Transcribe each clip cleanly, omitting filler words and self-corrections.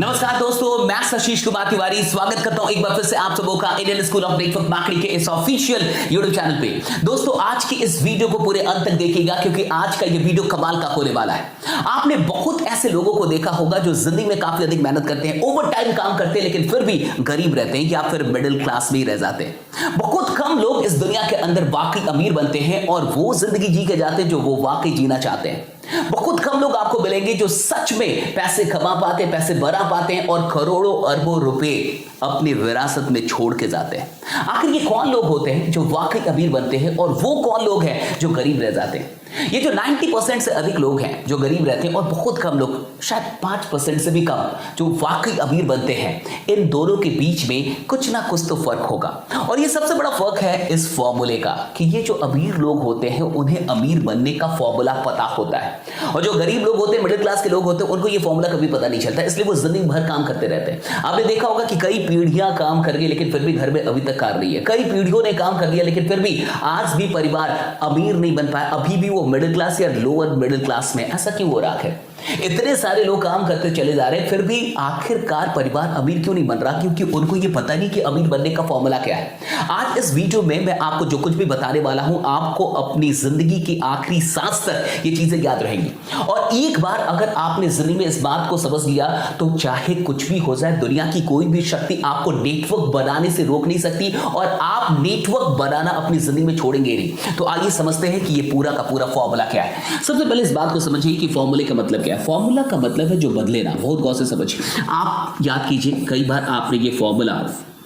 नमस्कार दोस्तों, मैं आशीष कुमार तिवारी स्वागत करता हूं एक बार फिर से आप सबों का Indian school of network marketing के इस ऑफिशियल यूट्यूब चैनल पे। दोस्तों आज की इस वीडियो को पूरे अंत तक देखिएगा क्योंकि आज का ये वीडियो कमाल का होने वाला है। आपने बहुत ऐसे लोगों को देखा होगा जो जिंदगी में काफी अधिक मेहनत करते हैं, ओवर टाइम काम करते हैं, लेकिन फिर भी गरीब रहते हैं या फिर मिडिल क्लास में ही रह जाते हैं। बहुत कम लोग इस दुनिया के अंदर वाकई अमीर बनते हैं और वो जिंदगी जी के जाते हैं जो वो वाकई जीना चाहते हैं। बहुत कम लोग आपको मिलेंगे जो सच में पैसे कमा पाते हैं, पैसे बना पाते हैं और करोड़ों अरबों रुपए अपनी विरासत में छोड़ के जाते हैं। आखिर ये कौन लोग होते हैं जो वाकई अमीर बनते हैं और वो कौन लोग हैं जो गरीब रह जाते हैं? ये जो 90% से अधिक लोग हैं जो गरीब रहते हैं और बहुत कम लोग, शायद 5% से भी कम, जो वाकई अमीर बनते हैं, इन दोनों के बीच में कुछ ना कुछ तो फर्क होगा। और ये सबसे बड़ा फर्क है इस फॉर्मूले का कि ये जो अमीर लोग होते हैं उन्हें अमीर बनने का फॉर्मूला पता होता है और जो गरीब लोग होते हैं, मिडिल क्लास के लोग होते हैं, उनको ये फॉर्मूला कभी पता नहीं चलता, इसलिए वो जिंदगी भर काम करते रहते हैं। आपने देखा होगा कि कई पीढ़ियां काम कर गई लेकिन फिर भी घर में अभी तक कार रही है। कई पीढ़ियों ने काम कर लिया लेकिन फिर भी आज भी परिवार अमीर नहीं बन पाया, अभी भी वो मिडिल क्लास या लोअर मिडिल क्लास में। ऐसा क्यों हो रहा है? इतने सारे लोग काम करते चले जा रहे हैं फिर भी आखिरकार परिवार अमीर क्यों नहीं बन रहा? क्योंकि उनको ये पता नहीं कि अमीर बनने का फॉर्मूला क्या है। आज इस वीडियो में मैं आपको जो कुछ भी बताने वाला हूं, आपको अपनी जिंदगी की आखिरी सांस तक ये चीजें याद रहेंगी। और एक बार अगर आपने जिंदगी में इस बात को समझ लिया तो चाहे कुछ भी हो जाए, दुनिया की कोई भी शक्ति आपको नेटवर्क बनाने से रोक नहीं सकती और आप नेटवर्क बनाना अपनी जिंदगी में छोड़ेंगे नहीं। तो आइए समझते हैं कि ये पूरा का पूरा फॉर्मूला क्या है। सबसे पहले इस बात को समझिए कि फॉर्मूले का मतलब क्या है। फॉर्मूला का मतलब है जो बदले ना। बहुत गौर से समझिए। आप याद कीजिए, कई बार आपने ये फॉर्मूला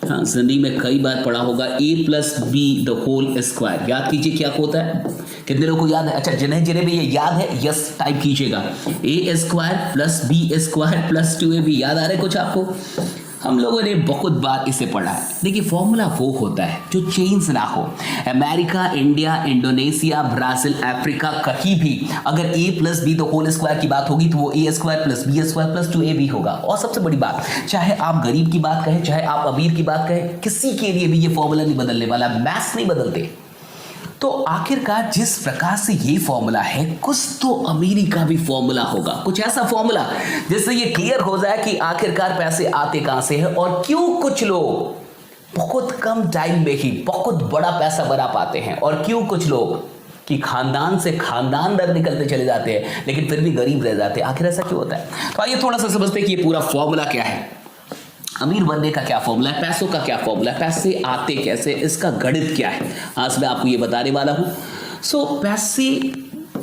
जिंदगी में कई बार पढ़ा होगा, a plus b the whole square. याद कीजिए क्या होता है। कितने लोगों को याद है? अच्छा, जिन्हें जिन्हें भी ये याद है यस टाइप कीजिएगा। a square plus b square plus 2ab। याद आ रहा है कुछ आपको? हम लोगों ने बहुत बार इसे पढ़ा है। देखिए फॉर्मूला वो होता है जो चेंज ना हो। America, India, Indonesia, Brazil, Africa, कहीं भी अगर a plus b the whole square की बात होगी तो वो a square plus b square plus 2ab होगा। और सबसे बड़ी बात, चाहे आप गरीब की बात कहें, चाहे आप अमीर की बात कहें, किसी के लिए भी ये फॉर्मूला नहीं बदलने वाला। मैथ्स नहीं बदलते। तो आखिरकार जिस प्रकार से ये फॉर्मूला है, कुछ तो अमीरी का भी फॉर्मूला होगा। कुछ ऐसा फॉर्मूला जिससे ये क्लियर हो जाए कि आखिरकार पैसे आते कहां से हैं और क्यों कुछ लोग बहुत कम टाइम में ही बहुत बड़ा पैसा बना पाते हैं और क्यों कुछ लोग कि खानदान से खानदान दर निकलते चले जाते हैं लेकिन फिर भी गरीब रह जाते हैं। आखिर ऐसा क्यों होता है? तो आइए थोड़ा सा समझते हैं कि ये पूरा फॉर्मूला क्या है। अमीर बनने का क्या फॉर्मूला है, पैसों का क्या फॉर्मूला है, पैसे आते कैसे, इसका गणित क्या है, आज मैं आपको ये बताने वाला हूं। सो पैसे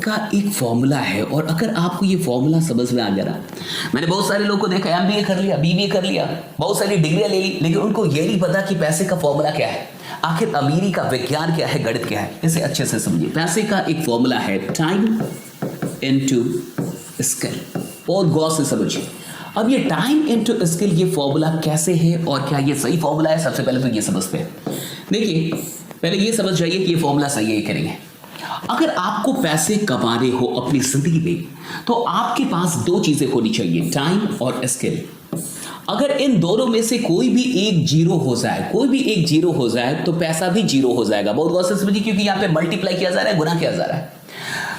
का एक फॉर्मूला है और अगर आपको ये फॉर्मूला समझ में आ गया ना, मैंने बहुत सारे लोगों को देखा, एमबीए कर लिया, बीबीए कर लिया, बहुत सारी डिग्रियां ले ली, लेकिन उनको ये नहीं पता कि पैसे का फॉर्मूला क्या है, आखिर अमीरी का विज्ञान क्या है, गणित क्या है। इसे अच्छे से समझिए। पैसे का एक फॉर्मूला है टाइम इनटू स्किल। बहुत गौर से समझिए। अब ये टाइम इनटू स्किल, ये फॉर्मूला कैसे है और क्या ये सही फॉर्मूला है? सबसे पहले तो ये समझते हैं। देखिए पहले ये समझ जाइए कि ये फॉर्मूला सही है करेंगे। अगर आपको पैसे कमाने हो अपनी जिंदगी में तो आपके पास दो चीजें होनी चाहिए, टाइम और स्किल। अगर इन दोनों में से कोई भी एक जीरो हो जाए, कोई भी एक जीरो हो जाए तो पैसा भी जीरो हो जाएगा। बहुत गौर से समझिए क्योंकि यहां पे मल्टीप्लाई किया जा रहा है, गुना किया जा रहा है।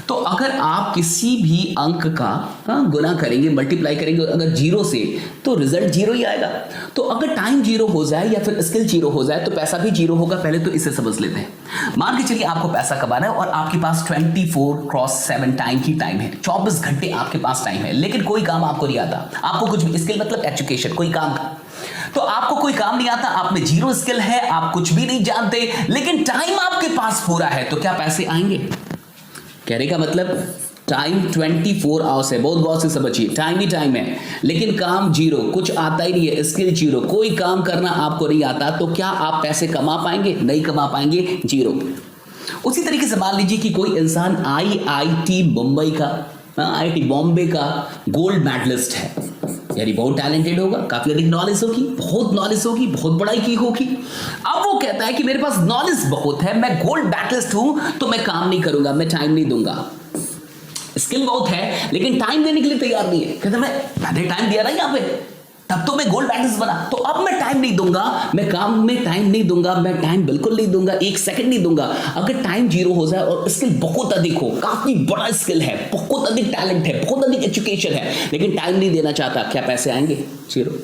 तो अगर आप किसी भी अंक का गुना करेंगे, मल्टीप्लाई करेंगे अगर जीरो से, तो रिजल्ट जीरो ही आएगा। तो अगर टाइम जीरो हो जाए या फिर स्किल जीरो हो जाए तो पैसा भी जीरो होगा। पहले तो इसे समझ लेते हैं। मान के चलिए आपको पैसा कमाना है और आपके पास 24/7 टाइम की टाइम है, 24 घंटे आपके पास टाइम है, लेकिन कोई काम आपको नहीं आता। आपको कुछ भी, स्किल मतलब एजुकेशन, कोई काम का, तो आपको कोई काम नहीं आता, आप में जीरो स्किल है, आप कुछ भी नहीं जानते, लेकिन टाइम आपके पास पूरा है, तो क्या पैसे आएंगे? कहने का मतलब टाइम 24 आवर्स है। बहुत गौर से समझिए, टाइम ही टाइम है लेकिन काम जीरो, कुछ आता ही नहीं है, स्किल जीरो, कोई काम करना आपको नहीं आता, तो क्या आप पैसे कमा पाएंगे? नहीं कमा पाएंगे, जीरो। उसी तरीके से मान लीजिए कि कोई इंसान आईआईटी मुंबई का, आईआईटी बॉम्बे का गोल्ड मेडलिस्ट है, यानी बहुत टैलेंटेड होगा, काफी अधिक नॉलेज होगी, बहुत नॉलेज होगी, बहुत पढ़ाई की होगी। अब वो कहता है कि मेरे पास नॉलेज बहुत है, मैं गोल्ड मेडलिस्ट हूं, तो मैं काम नहीं करूंगा, मैं टाइम नहीं दूंगा। स्किल बहुत है लेकिन टाइम देने के लिए तैयार नहीं है। कहता मैंने टाइम दिया ना यहाँ पे, तब तो मैं गोल्ड मेडलिस्ट बना। तो अब मैं टाइम नहीं दूंगा, मैं काम में टाइम नहीं दूंगा, मैं टाइम बिल्कुल नहीं दूंगा, एक सेकंड नहीं दूंगा। अगर टाइम जीरो हो जाए और स्किल बहुत अधिक हो, काफी बड़ा स्किल है, बहुत अधिक टैलेंट है, बहुत अधिक एजुकेशन है, लेकिन टाइम नहीं देना चाहता, क्या पैसे आएंगे? जीरो।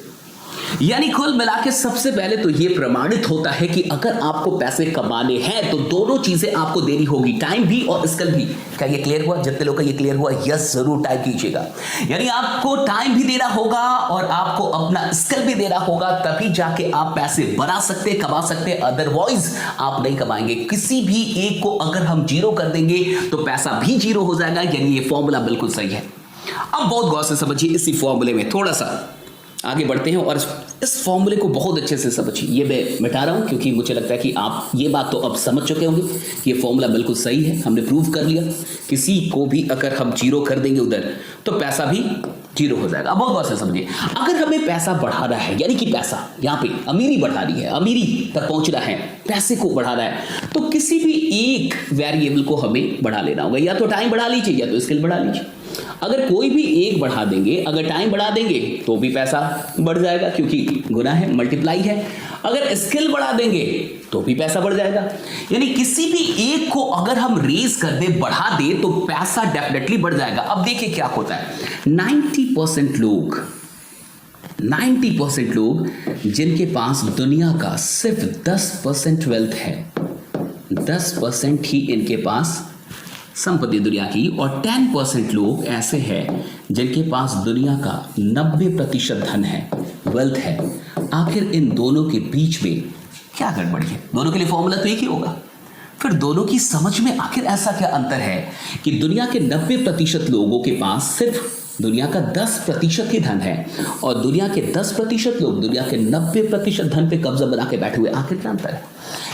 यानी कुल मिला के सबसे पहले तो यह प्रमाणित होता है कि अगर आपको पैसे कमाने हैं तो दोनों चीजें आपको देनी होगी, टाइम भी और स्किल भी। क्या ये क्लियर हुआ? जितने लोग का ये क्लियर हुआ यस जरूर टाइप कीजिएगा। यानी आपको टाइम भी देना होगा और आपको अपना स्किल भी देना होगा, तभी जाके आप पैसे बना सकते, कमा सकते, अदरवाइज आप नहीं कमाएंगे। किसी भी एक को अगर हम जीरो कर देंगे तो पैसा भी जीरो हो जाएगा। यानी ये फॉर्मूला बिल्कुल सही है। अब बहुत गौर से समझिए इसी फॉर्मूले में, थोड़ा सा आगे बढ़ते हैं और इस फॉर्मूले को बहुत अच्छे से समझिए। ये मैं मिटा रहा हूं क्योंकि मुझे लगता है कि आप ये बात तो अब समझ चुके होंगे कि ये फॉर्मूला बिल्कुल सही है, हमने प्रूव कर लिया। किसी को भी अगर हम जीरो कर देंगे उधर तो पैसा भी जीरो हो जाएगा। अब बहुत गौर से समझिए, अगर हमें पैसा बढ़ाना है, यानी कि पैसा यहाँ पे अमीरी बढ़ानी है, अमीरी तक पहुंचना है, पैसे को बढ़ाना है, तो किसी भी एक वेरिएबल को हमें बढ़ा लेना होगा। या तो टाइम बढ़ा लीजिए या तो स्किल बढ़ा लीजिए। अगर कोई भी एक बढ़ा देंगे, अगर टाइम बढ़ा देंगे तो भी पैसा बढ़ जाएगा क्योंकि गुना है, मल्टीप्लाई है। अगर स्किल बढ़ा देंगे तो भी पैसा बढ़ जाएगा। यानी किसी भी एक को अगर हम रेज कर दे, बढ़ा दे, तो पैसा डेफिनेटली बढ़ जाएगा। अब देखिए क्या होता है, 90% लोग जिनके पास दुनिया का सिर्फ 10% वेल्थ है, 10% ही इनके पास संपत्ति दुनिया की, और 10% लोग ऐसे हैं जिनके पास दुनिया का 90% धन है, वेल्थ है। आखिर इन दोनों के बीच में क्या गड़बड़ी है? दोनों के लिए फॉर्मूला तो एक ही होगा। फिर दोनों की समझ में आखिर ऐसा क्या अंतर है कि दुनिया के 90% लोगों के पास सिर्फ दुनिया का 10% ही धन है और दुनिया के 10% लोग दुनिया के 90% धन पे कब्जा बना के बैठे हुए? आखिर क्या अंतर है?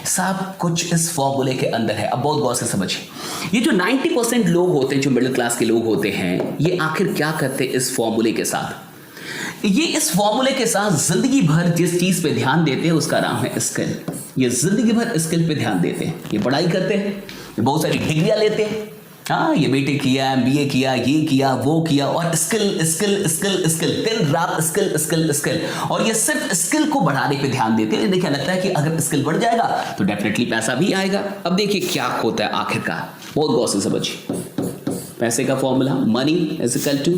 सब कुछ इस फॉर्मूले के अंदर है। अब बहुत गौर से समझिए, ये जो 90% लोग होते हैं, जो मिडिल क्लास के लोग होते हैं, ये आखिर क्या करते हैं इस फॉर्मूले के साथ? ये इस फॉर्मूले के साथ जिंदगी भर जिस चीज पे ध्यान देते हैं उसका नाम है स्किल। ये जिंदगी भर स्किल पे ध्यान देते हैं, ये पढ़ाई करते हैं, ये बहुत सारी डिग्रियां लेते हैं, हाँ ये बीटेक किया, एमबीए किया, ये किया, वो किया, और स्किल स्किल स्किल स्किल, दिन रात स्किल स्किल स्किल, और ये सिर्फ स्किल को बढ़ाने पे ध्यान देते हैं। देखिए लगता है कि अगर स्किल बढ़ जाएगा तो डेफिनेटली पैसा भी आएगा। अब देखिए क्या होता है आखिरकार, बहुत गौर से समझिए। पैसे का formula, money is equal to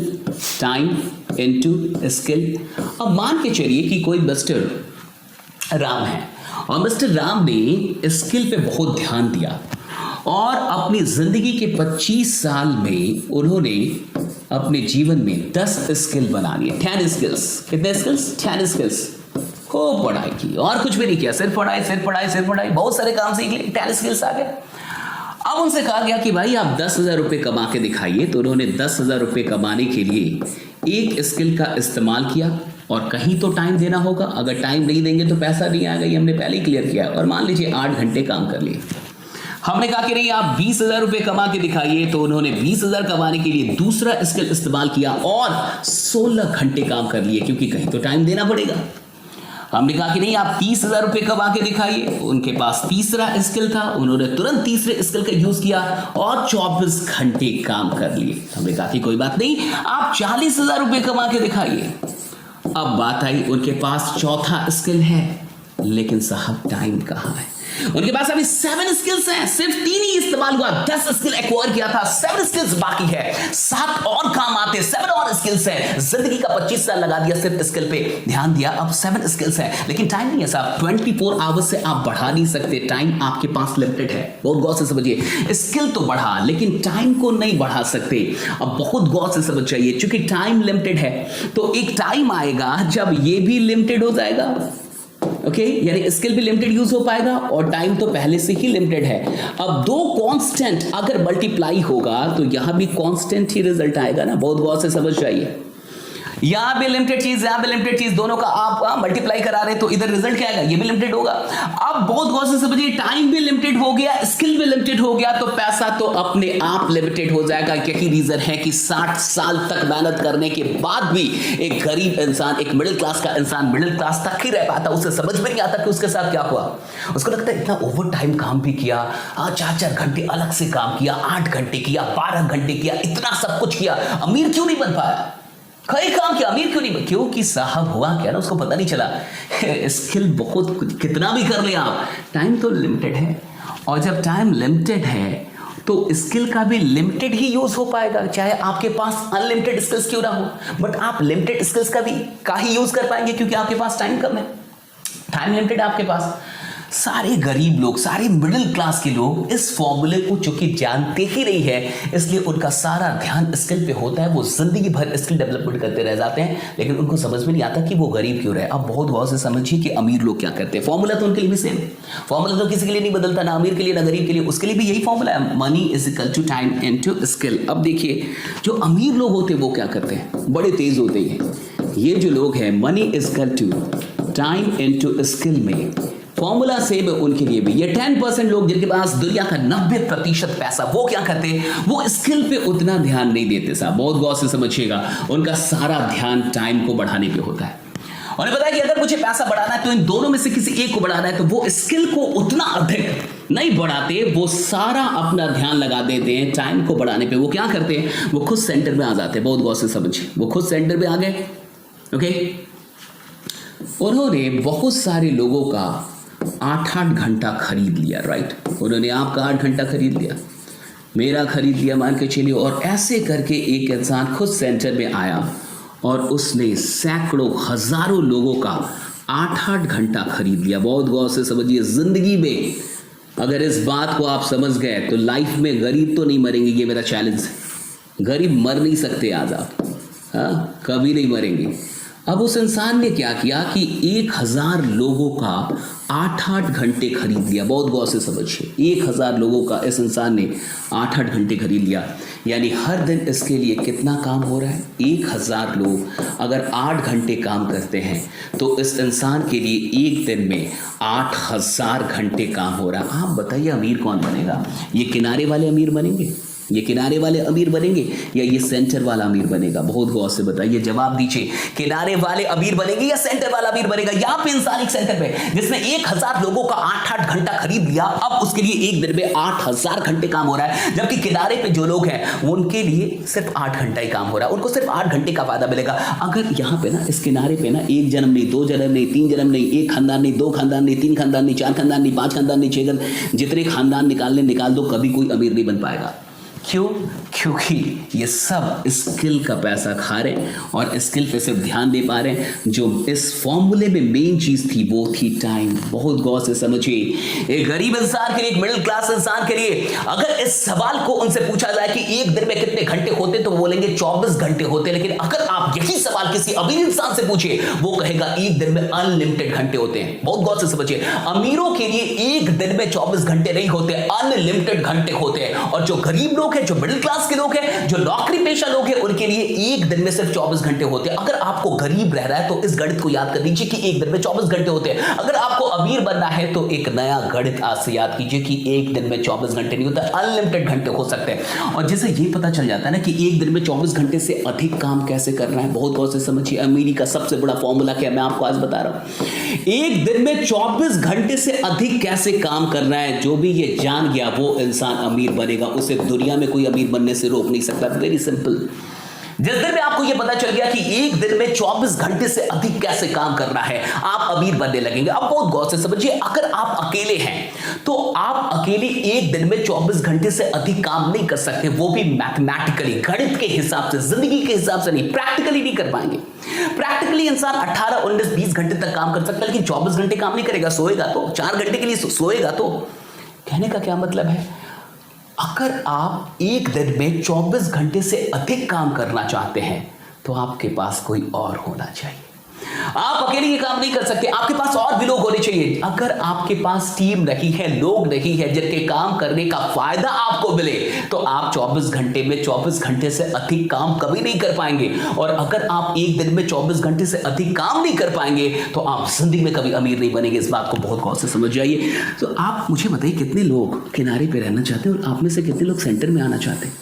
time into skill. अब मान के चलिए कि कोई मिस्टर राम है और मिस्टर राम ने स्किल पे बहुत ध्यान दिया और अपनी जिंदगी के 25 साल में उन्होंने अपने जीवन में 10 स्किल बना लिए, 10 स्किल्स। कितने स्किल्स? 10 स्किल्स। खूब पढ़ाई की और कुछ भी नहीं किया, सिर्फ पढ़ाई सिर्फ पढ़ाई सिर्फ पढ़ाई, बहुत सारे काम सीख लिए, 10 स्किल्स आ गए। अब उनसे कहा गया कि भाई आप 10,000 रुपये कमा के दिखाइए। तो उन्होंने 10,000 रुपये कमाने के लिए एक स्किल का इस्तेमाल किया और कहीं तो टाइम देना होगा। अगर टाइम नहीं देंगे तो पैसा नहीं आएगा, ये हमने पहले ही क्लियर किया। और मान लीजिए 8 घंटे काम कर लिए। हमने कहा कि नहीं आप 20,000 रुपये कमा के दिखाइए, तो उन्होंने 20,000 कमाने के लिए दूसरा स्किल इस्तेमाल किया और 16 घंटे काम कर लिए, क्योंकि कहीं तो टाइम देना पड़ेगा। हमने कहा कि नहीं आप 30,000 रुपये कमा के दिखाइए, उनके पास तीसरा स्किल था, उन्होंने तुरंत तीसरे स्किल का यूज किया और 24 घंटे काम कर लिए। हमने कहा कि कोई बात नहीं, आप 40,000 रुपये कमा के दिखाइए। अब बात आई उनके पास चौथा स्किल है, लेकिन साहब टाइम कहाँ है? उनके पास अभी 7 स्किल्स हैं, सिर्फ 3 ही इस्तेमाल हुआ। 10 स्किल एक्वायर किया था, 7 स्किल्स बाकी है, 7 और काम आते, 7 और स्किल्स हैं। जिंदगी का 25 साल लगा दिया सिर्फ स्किल पे ध्यान दिया, अब 7 स्किल्स हैं, लेकिन टाइम नहीं है साहब। 24 आवर्स से आप बढ़ा नहीं सकते, टाइम आपके पास लिमिटेड है। बहुत गौर से समझिए, स्किल तो बढ़ा लेकिन टाइम को नहीं बढ़ा सकते। अब बहुत गौर से समझ जाइए, क्योंकि टाइम लिमिटेड है तो एक टाइम आएगा जब ये भी लिमिटेड हो जाएगा। ओके, यानी स्किल भी लिमिटेड यूज हो पाएगा और टाइम तो पहले से ही लिमिटेड है। अब दो कांस्टेंट अगर मल्टीप्लाई होगा तो यहां भी कांस्टेंट ही रिजल्ट आएगा ना। बहुत गौर से समझ जाइए, यहां भी लिमिटेड चीज, यहां भी लिमिटेड चीज, दोनों का आप मल्टीप्लाई करा रहे तो इधर रिजल्ट क्या आएगा? ये भी लिमिटेड होगा। अब बहुत गौर से समझिए, टाइम भी लिमिटेड हो गया, स्किल भी लिमिटेड हो गया, तो पैसा तो अपने आप लिमिटेड हो जाएगा। यही रीजन है कि 60 साल तक मेहनत करने के बाद भी एक गरीब इंसान, एक मिडिल क्लास का इंसान मिडिल क्लास तक ही रह पाता। उसे समझ में नहीं आता कि उसके साथ क्या हुआ। उसको लगता है इतना ओवर टाइम काम भी किया, 4-4 घंटे अलग से काम किया, 8 घंटे किया, 12 घंटे किया, इतना सब कुछ किया, अमीर क्यों नहीं बन पाया? कई काम किया, अमीर क्यों नहीं? क्योंकि साहब हुआ क्या ना, उसको पता नहीं चला स्किल बहुत कितना भी कर ले आप, टाइम तो लिमिटेड है, और जब टाइम लिमिटेड है तो स्किल का भी लिमिटेड ही यूज हो पाएगा, चाहे आपके पास अनलिमिटेड स्किल्स क्यों ना हो, बट आप लिमिटेड स्किल्स का ही यूज कर पाएंगे क्योंकि आपके पास टाइम कम है, टाइम लिमिटेड है आपके पास। सारे गरीब लोग, सारे मिडिल क्लास के लोग इस फॉर्मूले को चूंकि जानते ही नहीं है, इसलिए उनका सारा ध्यान स्किल पे होता है, वो जिंदगी भर स्किल डेवलपमेंट करते रह जाते हैं, लेकिन उनको समझ में नहीं आता कि वो गरीब क्यों रहे। अब बहुत गौर से समझिए कि अमीर लोग क्या करते हैं, फॉर्मूला तो उनके लिए भी सेम, फॉर्मूला तो किसी के लिए नहीं बदलता, ना अमीर के लिए ना गरीब के लिए, उसके लिए भी यही फॉर्मूला है, money is equal to time into skill. अब देखिए जो अमीर लोग होते हैं वो क्या करते हैं, बड़े तेज होते हैं, ये जो लोग हैं money is equal to time into skill में फॉर्मूला सेम है उनके लिए भी। ये 10% लोग जिनके पास दुनिया का 90% पैसा, वो क्या करते हैं, वो स्किल पे उतना ध्यान नहीं देते साहब, बहुत गौर से समझिएगा, उनका सारा ध्यान टाइम को बढ़ाने पे होता है। उन्हें पता है कि अगर मुझे पैसा बढ़ाना है तो इन दोनों में से किसी एक को बढ़ाना है, तो वो स्किल को उतना अधिक नहीं बढ़ाते, वो सारा अपना ध्यान लगा देते हैं टाइम को बढ़ाने पे। वो क्या करते हैं, वो खुद सेंटर में आ जाते हैं, बहुत गौर से समझिए, वो खुद सेंटर में आ गए, ओके। उन्होंने बहुत सारे लोगों का 8-8 घंटा खरीद लिया, राइट, उन्होंने आपका 8 घंटा खरीद लिया, मेरा खरीद लिया मान के चलिए, और ऐसे करके एक इंसान खुद सेंटर में आया और उसने सैकड़ों हजारों लोगों का 8-8 घंटा खरीद लिया। बहुत गौर से समझिए, जिंदगी में अगर इस बात को आप समझ गए तो लाइफ में गरीब तो नहीं मरेंगे, ये मेरा चैलेंज है, गरीब मर नहीं सकते आज आप, हाँ कभी नहीं मरेंगे। अब उस इंसान ने क्या किया कि 1000 लोगों का 8-8 घंटे खरीद लिया, बहुत गौर से समझिए, 1000 लोगों का इस इंसान ने 8-8 घंटे खरीद लिया, यानी हर दिन इसके लिए कितना काम हो रहा है, 1000 लोग अगर 8 घंटे काम करते हैं तो इस इंसान के लिए एक दिन में 8000 घंटे काम हो रहा है। आप बताइए अमीर कौन बनेगा, ये किनारे वाले अमीर बनेंगे, ये किनारे वाले अमीर बनेंगे या ये सेंटर वाला अमीर बनेगा? बहुत गौर से बताइए, जवाब दीजिए, किनारे वाले अमीर बनेंगे या सेंटर वाला अमीर बनेगा? यहां पे इंसान एक सेंटर पे जिसने 1000 लोगों का 8-8 घंटा खरीद लिया, अब उसके लिए एक दिन में 8000 घंटे काम हो रहा है, जबकि किनारे पे जो लोग हैं उनके लिए सिर्फ 8 घंटा ही काम हो रहा है, उनको सिर्फ 8 घंटे का फायदा मिलेगा। अगर यहाँ पे ना इस किनारे पे ना 1 जन्म नहीं, 2 जन्म नहीं, 3 जन्म नहीं, 1 खानदान नहीं, 2 खानदान नहीं, 3 खानदान नहीं, 4 खानदान नहीं, 5 खानदान नहीं, 6 जितने खानदान निकाल दो, कभी कोई अमीर नहीं बन पाएगा। क्यों? क्योंकि ये सब स्किल का पैसा खा रहे हैं और स्किल पे सिर्फ ध्यान दे पा रहे हैं। जो इस फॉर्मूले में मेन चीज थी वो थी टाइम। बहुत गौर से समझिए, एक गरीब इंसान के लिए, एक मिडिल क्लास इंसान के लिए अगर इस सवाल को उनसे पूछा जाए कि एक दिन में कितने घंटे होते, तो बोलेंगे 24 घंटे होते। लेकिन अगर आप यही सवाल किसी अमीर इंसान से पूछिए, वो कहेगा एक दिन में अनलिमिटेड घंटे होते हैं। बहुत गौर से समझिए, अमीरों के लिए एक दिन में 24 घंटे नहीं होते, अनलिमिटेड घंटे होते हैं। और जो गरीब लोग हैं, जो मिडिल क्लास के लोग हैं, जो नौकरी पेशा लोग हैं, उनके लिए एक दिन में सिर्फ 24 घंटे होते हैं। अगर आपको गरीब रह रहा है तो इस गणित को याद कर लीजिए कि एक दिन में 24 घंटे होते हैं। अगर आपको अमीर बनना है तो एक नया गणित आज से याद कीजिए कि एक दिन में 24 घंटे नहीं होता, अनलिमिटेड घंटे हो सकते हैं। और जैसे ये पता चल जाता है ना कि एक दिन में 24 घंटे से अधिक काम कैसे करना है, बहुत गौर से समझिए। अमीरी का सबसे बड़ा फॉर्मूला क्या मैं आपको आज बता रहा हूं। एक दिन में 24 घंटे से अधिक कैसे काम करना है, जो भी ये जान गया वो इंसान अमीर बनेगा। उसे दुनिया में कोई अमीर बनने से रोक नहीं सकता। Very simple. जिस दिन में आपको यह पता चल गया कि एक दिन में 24 घंटे से अधिक कैसे काम करना है, आप अमीर बनने लगेंगे। अब बहुत गौर से समझिए, अगर आप अकेले हैं तो आप अकेले एक दिन में 24 घंटे से अधिक काम नहीं कर सकते, वो भी मैथमेटिकली, गणित के हिसाब से, जिंदगी के हिसाब से नहीं, प्रैक्टिकली नहीं कर पाएंगे। प्रैक्टिकली इंसान 18, 19, 20 घंटे तक काम कर सकता है, लेकिन 24 घंटे काम नहीं करेगा। सोएगा तो 4 घंटे के लिए सोएगा तो। कहने का क्या मतलब है, अगर आप एक दिन में 24 घंटे से अधिक काम करना चाहते हैं तो आपके पास कोई और होना चाहिए। आप अकेले ये काम नहीं कर सकते, आपके पास और भी लोग होने चाहिए। अगर आपके पास टीम नहीं है, लोग नहीं है जिनके काम करने का फायदा आपको मिले, तो आप 24 घंटे में 24 घंटे से अधिक काम कभी नहीं कर पाएंगे। और अगर आप एक दिन में 24 घंटे से अधिक काम नहीं कर पाएंगे तो आप जिंदगी में कभी अमीर नहीं बनेंगे। इस बात को बहुत गौर से समझ जाइए। तो आप मुझे बताइए, कितने लोग किनारे पे रहना चाहते हैं और आप में से कितने लोग सेंटर में आना चाहते हैं?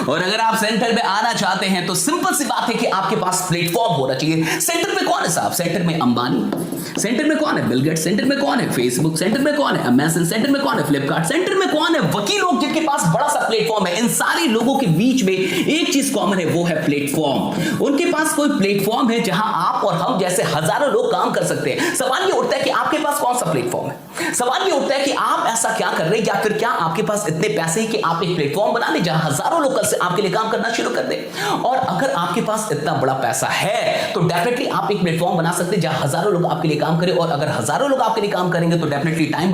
और अगर आप सेंटर में आना चाहते हैं तो सिंपल सी बात है कि आपके पास प्लेटफॉर्म होना चाहिए। सेंटर पे कौन है साहब? सेंटर में अंबानी, सेंटर में कौन है? Bill Gates. सेंटर में कौन है? फेसबुक। सेंटर में कौन है? अमेज़न। सेंटर में कौन है? फ्लिपकार्ट। सेंटर में कौन है? वकील लोग जिनके पास बड़ा सा प्लेटफॉर्म है। इन सारे लोगों के बीच में एक चीज कॉमन है, वो है प्लेटफॉर्म। उनके पास कोई प्लेटफॉर्म है जहां आप और हम जैसे हजारों लोग काम कर सकते हैं। सवाल ये उठता है कि आपके पास कौन सा प्लेटफॉर्म है? सवाल ये उठता है कि आप ऐसा क्या कर रहे हैं, या फिर क्या आपके पास इतने पैसे हैं कि आप एक प्लेटफॉर्म बना लें जहां हजारों लोग कल से आपके लिए काम करना शुरू कर दें। और अगर आपके पास इतना बड़ा पैसा है तो डेफिनेटली आप एक प्लेटफॉर्म बना सकते हैं जहां हजारों लोग आपके लिए काम करें। और अगर हजारों लोग आपके लिए काम करेंगे तो डेफिनेटली टाइम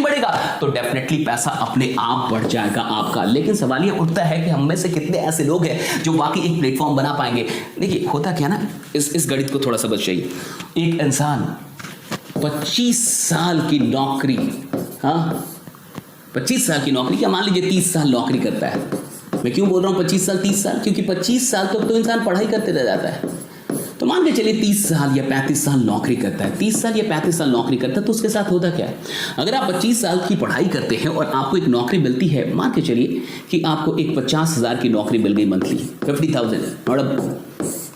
बढ़ेगा तो डेफिनेटली पैसा अपने आप बढ़ जाएगा आपका। लेकिन सवाल ये उठता है कि हम में से कितने ऐसे लोग हैं जो वाकई एक प्लेटफॉर्म बना पाएंगे। देखिए होता क्या ना, इस गणित को थोड़ा समझ जाइए। एक इंसान 25 साल की नौकरी, हाँ 25 साल की नौकरी, क्या मान लीजिए 30 साल नौकरी करता है। मैं क्यों बोल रहा हूं 25 साल 30 साल? क्योंकि 25 साल तो इंसान पढ़ाई करते रह जाता है। तो मान के चलिए 30 साल या 35 साल नौकरी करता है, 30 साल या 35 साल नौकरी करता है, तो उसके साथ होता क्या है? अगर आप 25 साल की पढ़ाई करते हैं और आपको एक नौकरी मिलती है, मान के चलिए कि आपको एक 50,000 की नौकरी मिल गई मंथली, 50,000,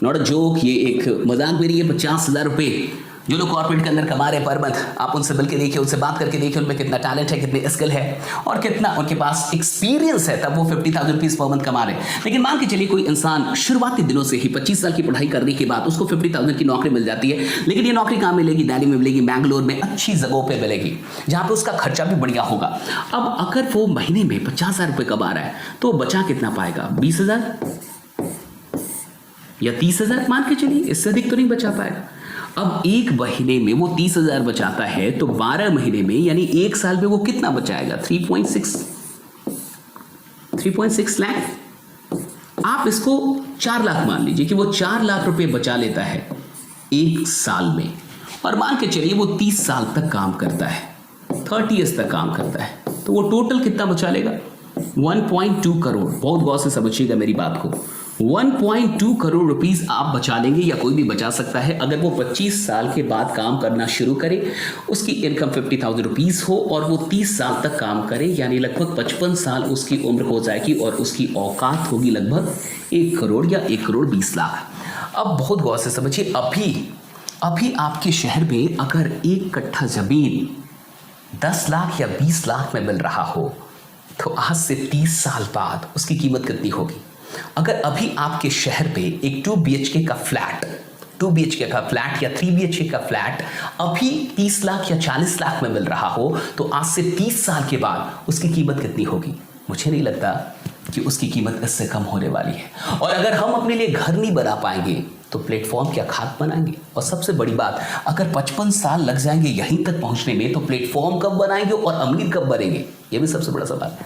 नॉट अ जोक, ये एक मजाक भी नहीं है। 50,000 रुपये जो लोग कॉर्पोरेट के अंदर कमा रहे हैं पर मंथ, आप उनसे मिलकर देखिए, उनसे बात करके देखिए उनमें कितना टैलेंट है, कितनी स्किल है और कितना उनके पास एक्सपीरियंस है, तब वो 50,000 रुपीज पर मंथ कमा रहे हैं। लेकिन मान के चलिए कोई इंसान शुरुआती दिनों से ही 25 साल की पढ़ाई करने के बाद उसको 50,000 की नौकरी मिल जाती है। लेकिन ये नौकरी कहाँ मिलेगी? दिल्ली में मिलेगी, बैंगलोर में, अच्छी जगहों पर मिलेगी जहाँ पर उसका खर्चा भी बढ़िया होगा। अब अगर वो महीने में 50,000 रुपये कमा रहा है तो बचा कितना पाएगा? 20,000 या 30,000 मान के चलिए, इससे अधिक तो नहीं बचा पाएगा। अब एक महीने में वो 30,000 बचाता है तो 12 महीने में यानी एक साल में वो कितना बचाएगा? 3.6 लाख। आप इसको 4 लाख मान लीजिए कि वो 4 लाख रुपए बचा लेता है एक साल में। और मान के चलिए वो 30 साल तक काम करता है, 30 ईयर्स तक काम करता है, तो वो टोटल कितना बचा लेगा? 1.2 करोड़। बहुत गौर से समझिएगा मेरी बात को। 1.2 करोड़ रुपीस आप बचा लेंगे, या कोई भी बचा सकता है अगर वो 25 साल के बाद काम करना शुरू करे, उसकी इनकम 50,000 रुपीस हो और वो 30 साल तक काम करे, यानी लगभग 55 साल उसकी उम्र हो जाएगी और उसकी औकात होगी लगभग 1 करोड़ या 1 करोड़ 20 लाख। अब बहुत गौर से समझिए, अभी आपके शहर में अगर 1 कट्ठा जमीन 10 लाख या 20 लाख में मिल रहा हो तो आज से 30 साल बाद उसकी कीमत कितनी होगी? अगर अभी आपके शहर पे एक 2 BHK का फ्लैट, 2 BHK का फ्लैट या 3 BHK का फ्लैट अभी 30 लाख या 40 लाख में मिल रहा हो तो आज से 30 साल के बाद उसकी कीमत कितनी होगी? मुझे नहीं लगता कि उसकी कीमत इससे कम होने वाली है। और अगर हम अपने लिए घर नहीं बना पाएंगे तो प्लेटफॉर्म क्या खाद बनाएंगे? और सबसे बड़ी बात, अगर 55 साल लग जाएंगे यहीं तक पहुंचने में तो प्लेटफॉर्म कब बनाएंगे और अमीर कब बनेंगे? ये भी सबसे बड़ा सवाल है।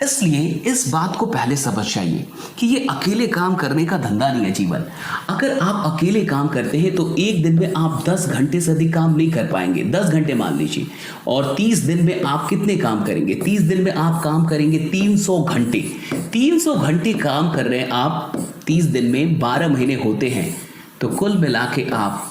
इसलिए इस बात को पहले समझ जाइए कि ये अकेले काम करने का धंधा नहीं है जीवन। अगर आप अकेले काम करते हैं तो एक दिन में आप 10 घंटे से अधिक काम नहीं कर पाएंगे, 10 घंटे मान लीजिए। और 30 दिन में आप कितने काम करेंगे? 30 दिन में आप काम करेंगे 300 घंटे। 300 घंटे काम कर रहे हैं आप 30 दिन में, 12 महीने होते हैं, तो कुल मिला के आप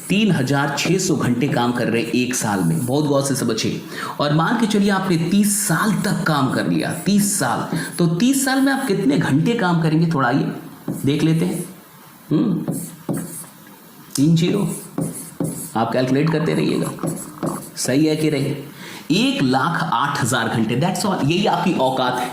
3,600 घंटे काम कर रहे हैं एक साल में। बहुत गौर से समझिए। और मान के चलिए आपने 30 साल तक काम कर लिया, 30 साल, तो 30 साल में आप कितने घंटे काम करेंगे? थोड़ा आइए देख लेते हैं। 3 0 आप कैलकुलेट करते रहिएगा, सही है कि नहीं? 1,08,000 घंटे, दैट्स ऑल। यही आपकी औकात है।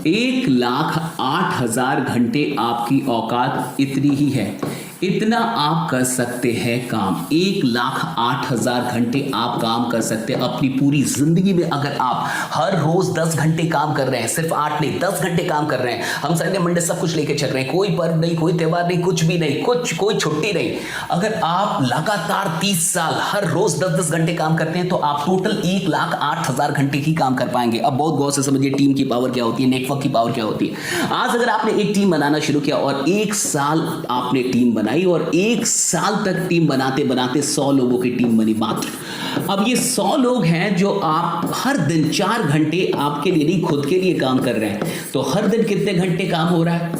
1,08,000 घंटे आपकी औकात इतनी ही है, इतना आप कर सकते हैं काम। 1,08,000 घंटे आप काम कर सकते हैं अपनी पूरी जिंदगी में। अगर आप हर रोज 10 घंटे काम कर रहे हैं, सिर्फ 8 नहीं 10 घंटे काम कर रहे हैं, हम संडे मंडे सब कुछ लेके चल रहे हैं, कोई पर्व नहीं, कोई त्योहार नहीं, कुछ भी नहीं, कोई छुट्टी नहीं। अगर आप लगातार 30 साल हर रोज 10-10 घंटे काम करते हैं तो आप टोटल 1,08,000 घंटे ही काम कर पाएंगे। अब बहुत गौर से समझिए टीम की पावर क्या होती है, नेटवर्क की पावर क्या होती है। आज अगर आपने एक टीम बनाना शुरू किया और 1 साल आपने टीम बनाई और 1 साल तक टीम बनाते बनाते 100 लोगों की टीम बनी मात्र। अब ये 100 लोग हैं जो आप हर दिन 4 घंटे आपके लिए नहीं खुद के लिए काम कर रहे हैं, तो हर दिन कितने घंटे काम हो रहा है?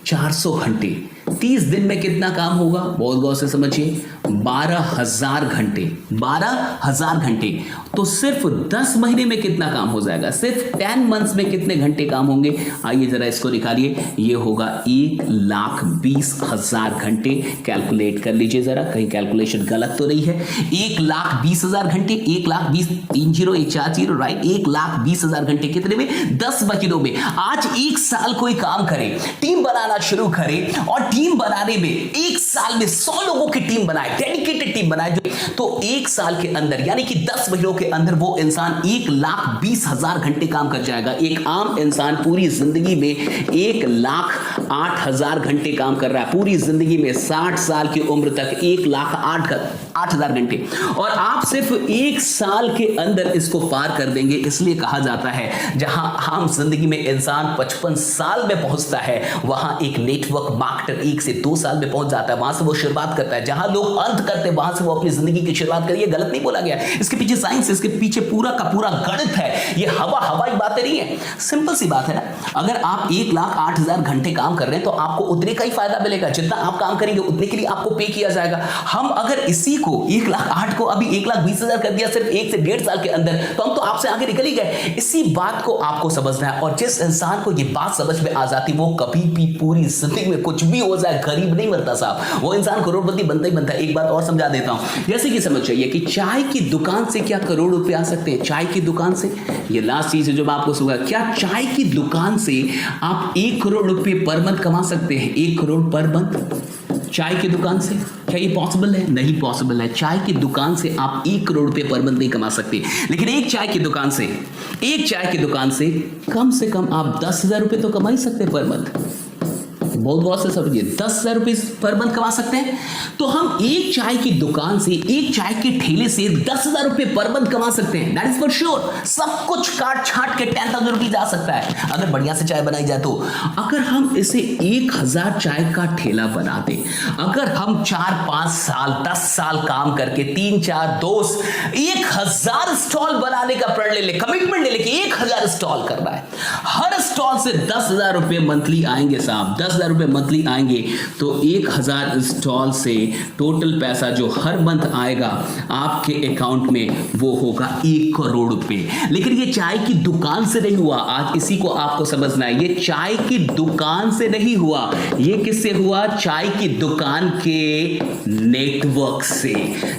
400 घंटे। 30 दिन में कितना काम होगा? बहुत गौर से समझिए, 12,000 घंटे, 12,000 घंटे। तो सिर्फ 10 महीने में कितना काम हो जाएगा? सिर्फ 10 मंथ्स में कितने घंटे काम होंगे? आइए जरा इसको निकालिए। ये होगा 1,20,000 घंटे। कैलकुलेट कर लीजिए जरा, कहीं कैलकुलेशन गलत तो नहीं है। 1,20,000 घंटे, 1,20,000, 30,140, राइट। 1,20,000 घंटे कितने में? 10 महीनों में। आज एक साल कोई काम करे, टीम बनाना शुरू करे और टीम बनाने में एक साल में 100 लोगों की टीम बनाए, डेडिकेटेड टीम बनाए, तो एक साल के अंदर यानी कि 10 महीनों के अंदर वो इंसान 1,20,000 घंटे काम कर जाएगा। एक आम इंसान पूरी जिंदगी में 1,08,000 घंटे काम कर रहा है, पूरी जिंदगी में 60 साल की उम्र तक 1,08,000 घंटे। और आप सिर्फ एक साल के अंदर इसको पार कर देंगे। इसलिए कहा जाता है जहां आम जिंदगी में इंसान 55 साल में पहुंचता है, वहां एक नेटवर्क मार्केटर 1 से 2 साल में पहुंच जाता है। वहां से वो शुरुआत करता है। जहां लोग अंत करते हैं, वहां से वो अपनी जिंदगी की शुरुआत करिए। गलत नहीं बोला गया, इसके पीछे साइंस, इसके पीछे पूरा का पूरा गणित है। ये हवाई बातें नहीं है, सिंपल सी बात है ना। अगर आप 1,08,000 घंटे काम कर रहे हैं तो आपको उतने का ही फायदा मिलेगा। जितना आप काम करेंगे उतने के लिए आपको पे किया जाएगा। हम अगर इसी को 1,08,000 को अभी 1,20,000 कर दिया सिर्फ 1 से 1.5 साल के अंदर, तो हम तो आपसे आगे निकल ही गए। इसी बात को आपको समझना है। और जिस इंसान को ये बात समझ में आ जाती, वो कभी भी पूरी जिंदगी में कुछ भी हो जाए गरीब नहीं मरता साहब, वो इंसान करोड़पति बनता ही बनता है। एक बात और समझा देता हूं, जैसे कि समझ जाइए कि चाय की दुकान से क्या करोड़ रुपए आ सकते हैं? चाय की दुकान से, ये लास्ट चीज है जो मैं आपको सुना, क्या चाय की दुकान से आप 1 करोड़ रुपए पर मंथ कमा सकते हैं? 1 करोड़ पर मंथ चाय की दुकान से, क्या ये पॉसिबल है? नहीं पॉसिबल है। चाय की दुकान से आप 1 करोड़ रुपए पर मंथ नहीं कमा सकते। लेकिन एक चाय की दुकान से कम से कम आप 10,000 रुपए तो कमा ही सकते हैं पर मंथ। बहुत गौर से समझिए, 10,000 रुपए पर मंथ कमा सकते हैं। तो हम एक चाय की दुकान से, एक चाय के ठेले से 10,000 रुपए पर मंथ कमा सकते हैं। That is for sure. सब कुछ काट छाट के 10,000 रुपीज आ सकता है अगर बढ़िया से चाय बनाई जाए तो। अगर हम इसे 1,000 चाय का ठेला बना दें, अगर हम 4-5 साल 10 साल काम करके 3-4 दोस्त 1,000 स्टॉल बनाने का प्रण ले ले, कमिटमेंट ले ले कि 1,000 स्टॉल करना है, हर स्टॉल से 10,000 रुपए मंथली आएंगे साहब, 10,000 रुपए मंथली आएंगे। तो 1,000 स्टॉल से टोटल पैसा जो हर मंथ आएगा आपके अकाउंट में वो होगा 1 करोड़ रुपए। लेकिन ये चाय की दुकान से नहीं हुआ। आज इसी को आपको समझना है। ये चाय की दुकान से नहीं हुआ, ये किससे हुआ? चाय की दुकान के नेटवर्क से।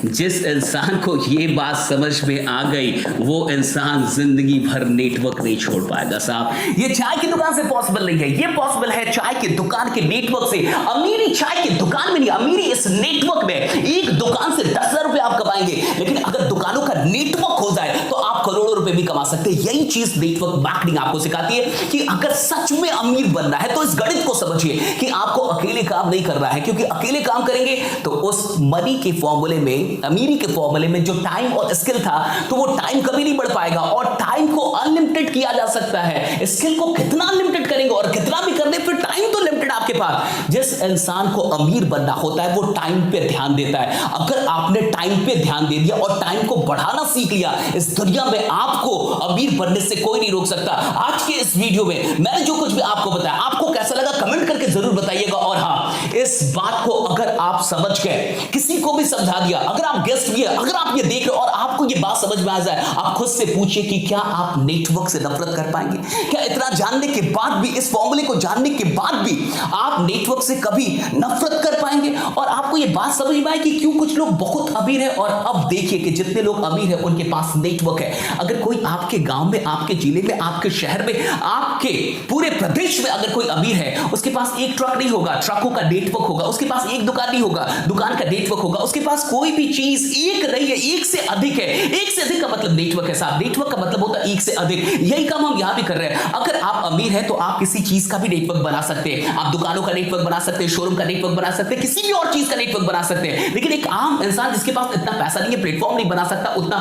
जिस इंसान को ये बात समझ में आ गई, वो इंसान जिंदगी भर नेटवर्क नहीं छोड़ पाएगा साहब। ये चाय की दुकान से पॉसिबल नहीं है, ये पॉसिबल है चाय की दुकान के नेटवर्क से। अमीरी चाय की दुकान में नहीं, अमीरी इस नेटवर्क में। एक दुकान से 10,000 रुपए आप कमाएंगे, लेकिन अगर दुकानों का नेटवर्क हो जाए तो आप करोड़ों रुपए भी कमा सकते हैं। यही चीज नेटवर्क मार्केटिंग आपको सिखाती है कि अगर सच में अमीर बनना है तो इस गणित को समझिए कि आपको अकेले काम नहीं करना है, क्योंकि अकेले काम करेंगे तो उस मनी के फॉर्मूले में, अमीरी के फॉर्मूले में जो टाइम और स्किल था, तो वो टाइम कभी नहीं बढ़ पाएगा। और टाइम को अनलिमिटेड किया जा सकता है, स्किल को कितना अनलिमिटेड करेंगे और कितना भी कर दे, फिर टाइम तो लिमिटेड आपके पास। जिस इंसान को अमीर बनना होता है वो टाइम पे ध्यान देता है। अगर आपने टाइम पे ध्यान दे दिया और टाइम को बढ़ाना सीख लिया, इस दुनिया में आपको अमीर बनने से कोई नहीं रोक सकता। आज के इस वीडियो में मैंने जो कुछ भी आपको बताया, आपको कैसा लगा कमेंट करके जरूर बताइएगा। और हाँ, इस बात को अगर आप समझ गए, किसी को भी समझा दिया, अगर आप गेस्ट भी है, अगर आप ये देख रहे हो और आपको ये बात समझ में आ जाए, आप खुद से पूछिए कि क्या आप नेटवर्क से नफरत कर पाएंगे? क्या इतना जानने के बाद भी, इस फॉर्मूले को जानने के बाद भी आप नेटवर्क से कभी नफरत कर पाएंगे? और आपको ये बात समझ में आए कि क्यों कुछ लोग बहुत अमीर है। और अब देखिए कि जितने लोग अमीर है उनके पास नेटवर्क है। अगर कोई आपके गांव में, आपके जिले में, आपके शहर में, आपके पूरे प्रदेश में अगर कोई अमीर है, उसके पास एक ट्रक नहीं होगा, ट्रकों का नेटवर्क होगा। उसके पास एक दुकान नहीं होगा, दुकान का नेटवर्क होगा। उसके पास कोई भी चीज एक नहीं है, एक से अधिक है। एक से अधिक का मतलब नेटवर्क है साहब। नेटवर्क का मतलब होता है एक से अधिक। यही काम हम यहां भी कर रहे हैं। अगर आप अमीर हैं तो आप किसी चीज का भी नेटवर्क बना सकते हैं। आप दुकानों का नेटवर्क बना सकते हैं, शोरूम का नेटवर्क बना सकते हैं, किसी भी और चीज का नेटवर्क बना सकते हैं। लेकिन एक आम इंसान जिसके पास इतना पैसा नहीं है, प्लेटफॉर्म नहीं बना सकता, उतना